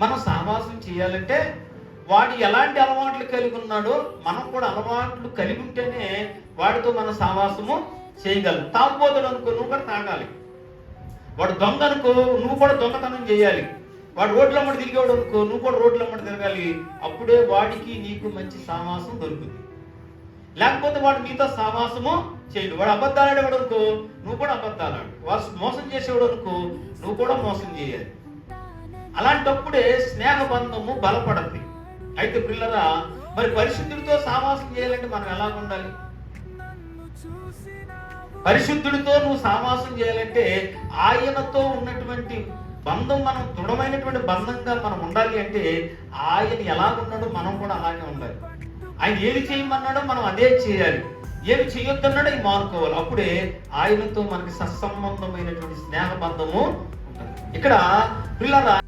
మనం సహవాసం చేయాలంటే వాడు ఎలాంటి అలవాట్లు కలిగి ఉన్నాడో మనం కూడా అలవాట్లు కలిగి ఉంటేనే వాడితో మనం సహవాసము చేయగలం. తాగుబోతాడు అనుకో, నువ్వు కూడా తాగాలి. వాడు దొంగ అనుకో, నువ్వు కూడా దొంగతనం చేయాలి. వాడు రోడ్లమ్మడి తిరిగేవాడు అనుకో, నువ్వు కూడా రోడ్లమ్మడి తిరగాలి. అప్పుడే వాడికి నీకు మంచి సహవాసం దొరుకుతుంది. లేకపోతే వాడు నీతో సహవాసము చేయడు. వాడు అబద్ధాలు ఆడేవాడు అనుకో, నువ్వు కూడా అబద్ధాలు ఆడు. వాడు మోసం చేసేవాడు అనుకో, నువ్వు కూడా మోసం చేయాలి. అలాంటప్పుడే స్నేహబంధము బలపడద్ది. అయితే పిల్లరా, మరి పరిశుద్ధుడితో సహవాసం చేయాలంటే మనం ఎలా ఉండాలి? పరిశుద్ధుడితో నువ్వు సహవాసం చేయాలంటే ఆయనతో ఉన్నటువంటి బంధం, మనం దృఢమైనటువంటి బంధంగా మనం ఉండాలి. అంటే ఆయన ఎలాగున్నాడో మనం కూడా అలాగే ఉండాలి. ఆయన ఏది చేయమన్నాడో మనం అదే చేయాలి. ఏమి చేయొద్దన్నాడో ఇవి మానుకోవాలి. అప్పుడే ఆయనతో మనకి సత్సంబంధమైనటువంటి స్నేహ బంధము ఉంటుంది. ఇక్కడ పిల్లరా